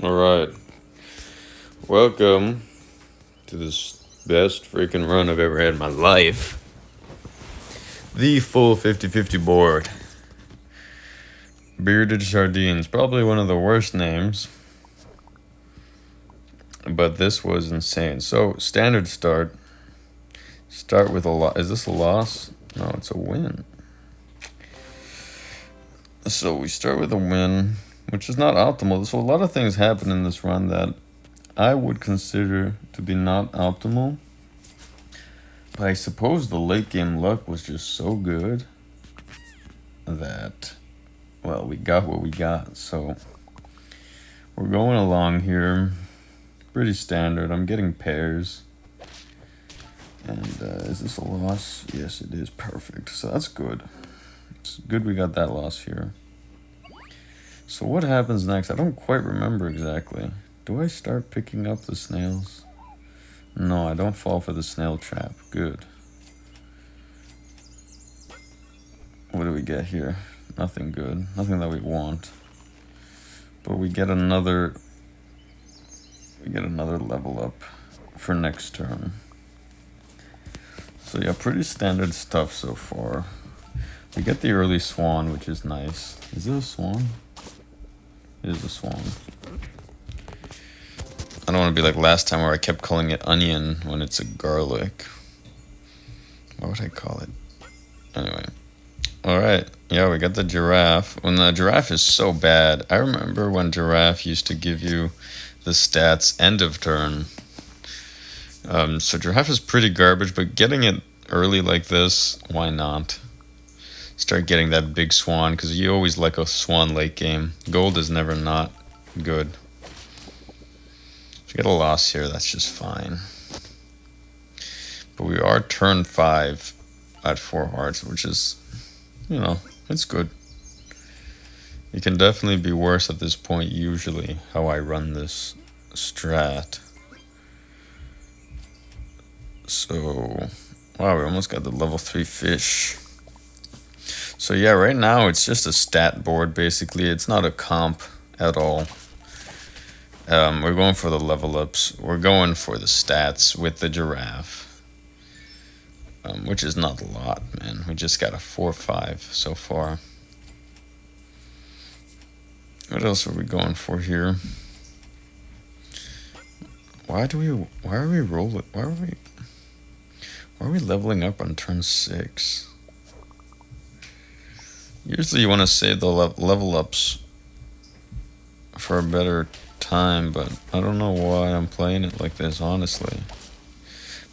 Alright, welcome to this best freaking run I've ever had in my life. The full 50-50 board. Bearded Sardines, probably one of the worst names. But this was insane. So, standard start. Start with a loss. Is this a loss? No, it's a win. So we start with a win, which is not optimal. So a lot of things happen in this run that I would consider to be not optimal. But I suppose the late game luck was just so good that, well, we got what we got. So we're going along here. Pretty standard. I'm getting pairs. And is this a loss? Yes, it is. Perfect. So that's good. It's good we got that loss here. So what happens next? I don't quite remember exactly. Do I start picking up the snails? No, I don't fall for the snail trap. Good. What do we get here? Nothing good. Nothing that we want. But we get another level up for next turn. So yeah, pretty standard stuff so far. We get the early swan, which is nice. Is it a swan? It is a swan. I don't want to be like last time where I kept calling it onion when it's a garlic. What would I call it? Anyway. Alright. Yeah, we got the giraffe. When the giraffe is so bad, I remember when giraffe used to give you the stats end of turn. So giraffe is pretty garbage, but getting it early like this, why not? Start getting that big swan, because you always like a swan late game. Gold is never not good. If you get a loss here, that's just fine. But we are turn 5 at 4 hearts, which is, you know, it's good. You can definitely be worse at this point, usually, how I run this strat. So, wow, we almost got the level 3 fish. So yeah, right now it's just a stat board, basically. It's not a comp at all. We're going for the level ups. We're going for the stats with the giraffe. Which is not a lot, man. We just got a 4-5 so far. What else are we going for here? Why are we rolling? Why are we leveling up on turn 6? Usually you want to save the level ups for a better time, but I don't know why I'm playing it like this, honestly.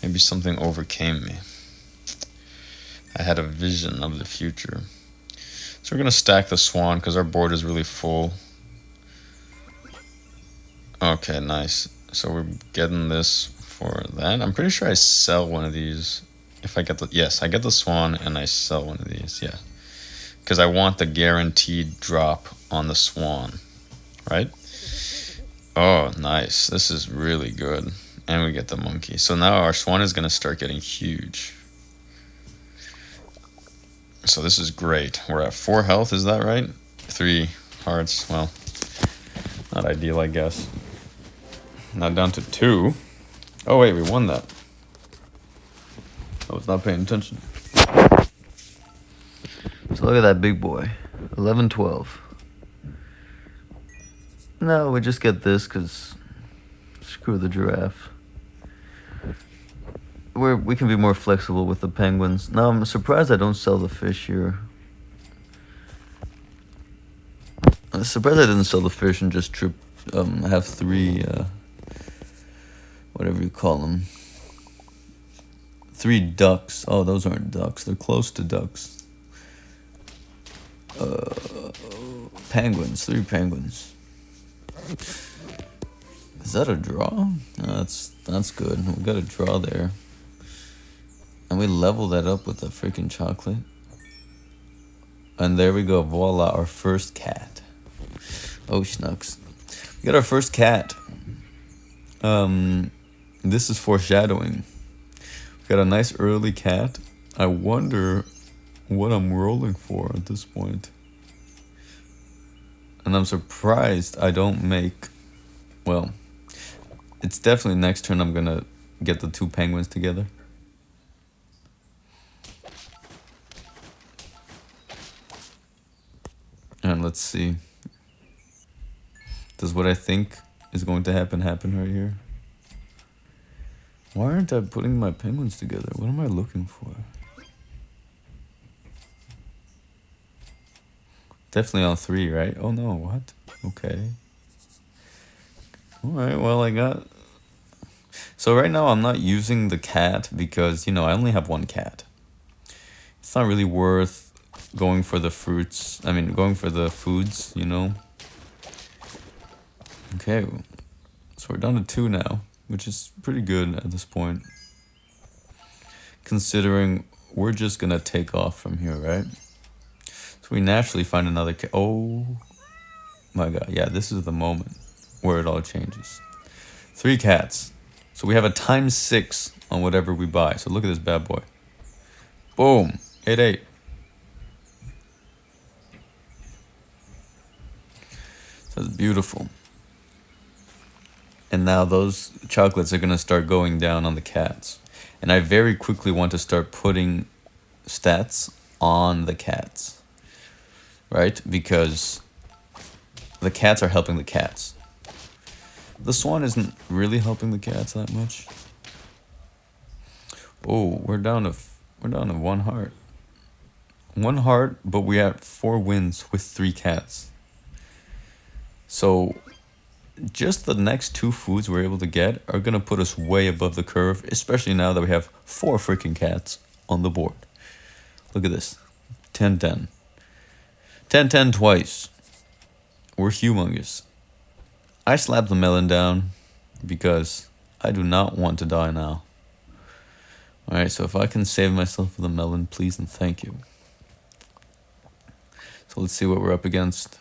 Maybe something overcame me. I had a vision of the future. So we're going to stack the swan because our board is really full. Okay, nice. So we're getting this for that. I'm pretty sure I sell one of these. If I get the, yes, I get the swan and I sell one of these, yeah. Because I want the guaranteed drop on the swan, right? Oh, nice. This is really good. And we get the monkey. So now our swan is going to start getting huge. So this is great. We're at 4 health, is that right? 3 hearts. Well, not ideal, I guess. Now down to 2. Oh, wait, we won that. I was not paying attention. So look at that big boy. 11-12. No, we just get this because screw the giraffe. We can be more flexible with the penguins. Now I'm surprised I don't sell the fish here. I'm surprised I didn't sell the fish and just have 3 whatever you call them. 3 ducks. Oh, those aren't ducks. They're close to ducks. Penguins. 3 penguins. Is that a draw? No, that's good. We got a draw there. And we level that up with the freaking chocolate. And there we go. Voila, our first cat. Oh, schnucks. We got our first cat. This is foreshadowing. We got a nice early cat. I wonder what I'm rolling for at this point. And I'm surprised I don't make Well, it's definitely next turn I'm gonna get the two penguins together. And let's see. Does what I think is going to happen right here? Why aren't I putting my penguins together? What am I looking for? Definitely on 3, right? Oh no, what? Okay. Alright, well I got... So right now I'm not using the cat because, you know, I only have one cat. It's not really worth going for the fruits. I mean, going for the foods, you know? Okay, so we're down to 2 now, which is pretty good at this point. Considering we're just gonna take off from here, right? So we naturally find another cat. Oh my god, yeah, this is the moment where it all changes. 3 cats. So we have a ×6 on whatever we buy. So look at this bad boy. Boom, 8/8. That's beautiful. And now those chocolates are going to start going down on the cats. And I very quickly want to start putting stats on the cats. Right? Because the cats are helping the cats. The swan isn't really helping the cats that much. Oh, we're down to 1 heart. 1 heart, but we have 4 wins with 3 cats. So just the next 2 foods we're able to get are going to put us way above the curve, especially now that we have 4 freaking cats on the board. Look at this. 10-10. 10-10 twice. We're humongous. I slapped the melon down because I do not want to die now. Alright, so if I can save myself for the melon, please and thank you. So let's see what we're up against.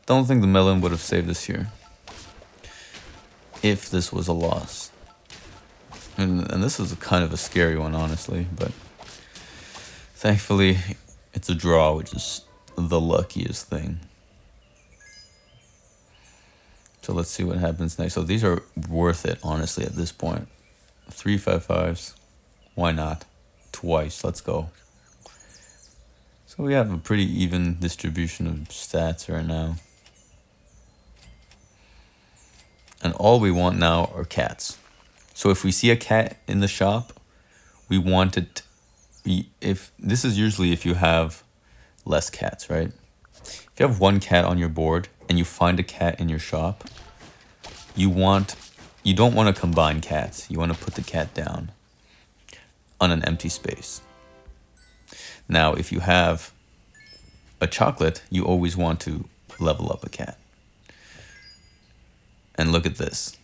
Don't think the melon would have saved us here if this was a loss. And this is kind of a scary one, honestly, but thankfully it's a draw, which is the luckiest thing. So let's see what happens next. So these are worth it, honestly, at this point. 3 5-5s. Why not? Twice. Let's go. So we have a pretty even distribution of stats right now. And all we want now are cats. So if we see a cat in the shop, we want it... If this is usually if you have less cats, right? If you have 1 cat on your board and you find a cat in your shop, you don't want to combine cats. You want to put the cat down on an empty space. Now, if you have a chocolate, you always want to level up a cat. And look at this.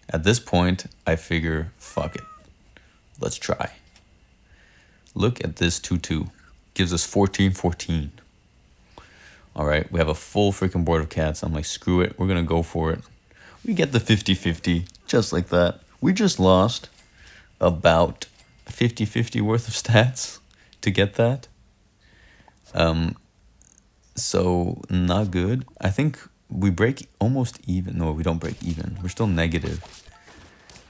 At this point, I figure, fuck it. Let's try. Look at this 2-2. Gives us 14-14. Alright, we have a full freaking board of cats. I'm like, screw it. We're going to go for it. We get the 50-50, just like that. We just lost about 50-50 worth of stats to get that. So, not good. I think we break almost even. No, we don't break even. We're still negative.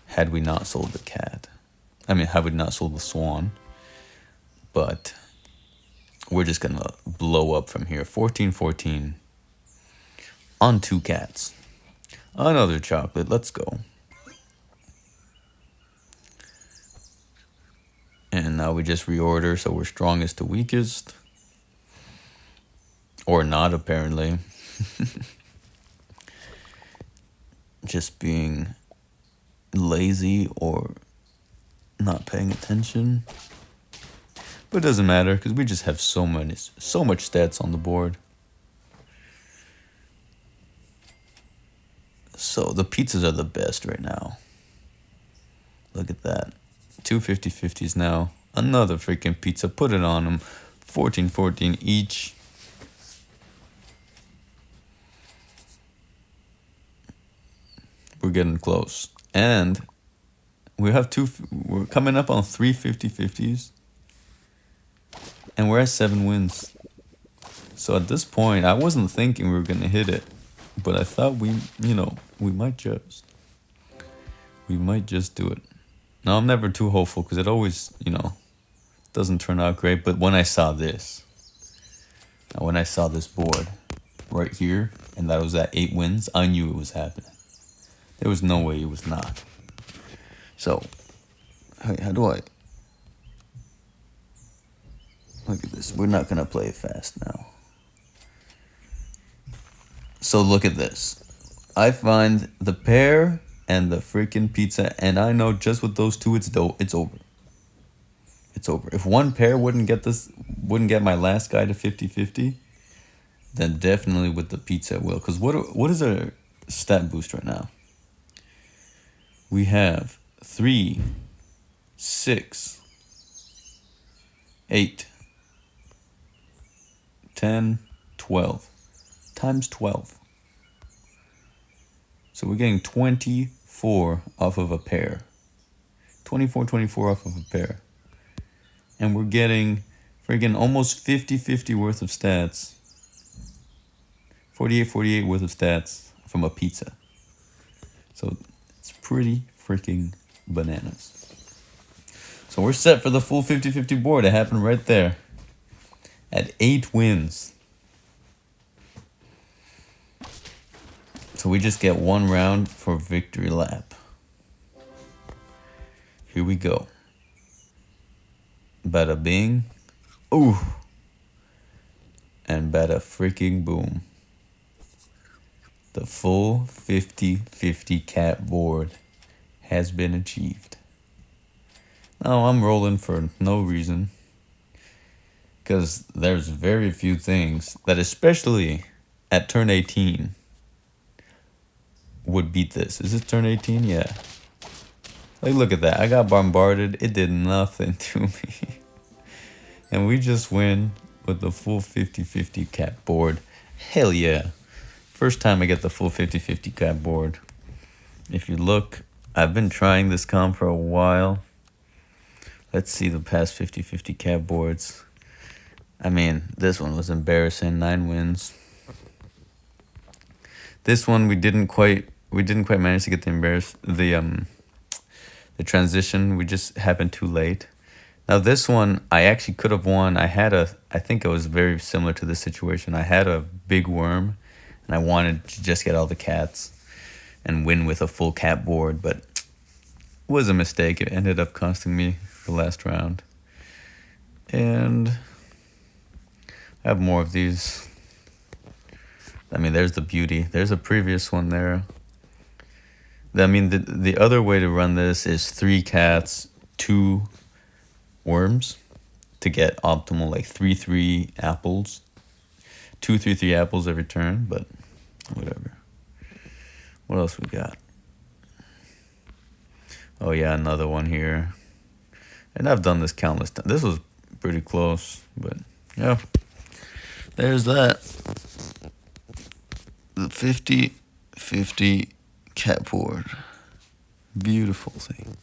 Had we not sold the cat. I mean, had we not sold the swan. But we're just going to blow up from here. 14-14 on 2 cats. Another chocolate. Let's go. And now we just reorder, so we're strongest to weakest. Or not, apparently. Just being lazy or not paying attention. But it doesn't matter, because we just have so much stats on the board. So the pizzas are the best right now. Look at that. 2 50-50s now. Another freaking pizza. Put it on them. 14-14 each. We're getting close. And we have we're coming up on 3 50-50s. And we're at 7 wins. So at this point, I wasn't thinking we were going to hit it. But I thought we might just do it. Now, I'm never too hopeful because it always, doesn't turn out great. But when I saw this board right here, and that was at 8 wins, I knew it was happening. There was no way it was not. So, how do I... Look at this. We're not going to play it fast now. So look at this. I find the pear and the freaking pizza, and I know just with those two, it's over. It's over. If one pair wouldn't get my last guy to 50-50, then definitely with the pizza it will. Because what is our stat boost right now? We have 3, 6, 8, 10, 12. Times 12. So we're getting 24 off of a pair. 24 off of a pair. And we're getting friggin' almost 50-50 worth of stats. 48 worth of stats from a pizza. So it's pretty freaking bananas. So we're set for the full 50-50 board. It happened right there. At 8 wins. So we just get one round for victory lap. Here we go. Bada bing. Ooh. And bada freaking boom. The full 50-50 cat board has been achieved. Now I'm rolling for no reason. Because there's very few things that, especially at turn 18, would beat this. Is it turn 18? Yeah. Like, look at that. I got bombarded. It did nothing to me. And we just win with the full 50-50 cat board. Hell yeah. First time I get the full 50-50 cat board. If you look, I've been trying this comp for a while. Let's see the past 50-50 cat boards. I mean, this one was embarrassing. 9 wins. This one we didn't quite manage to get the transition. We just happened too late. Now this one I actually could have won. I think it was very similar to this situation. I had a big worm and I wanted to just get all the cats and win with a full cat board, but it was a mistake. It ended up costing me the last round. And I have more of these. I mean, there's the beauty. There's a previous one there. I mean, the other way to run this is 3 cats, 2 worms to get optimal, like 3 apples. 2 3 apples every turn, but whatever. What else we got? Oh yeah, another one here. And I've done this countless times. This was pretty close, but yeah. There's that. The 50-50 cat board. Beautiful thing.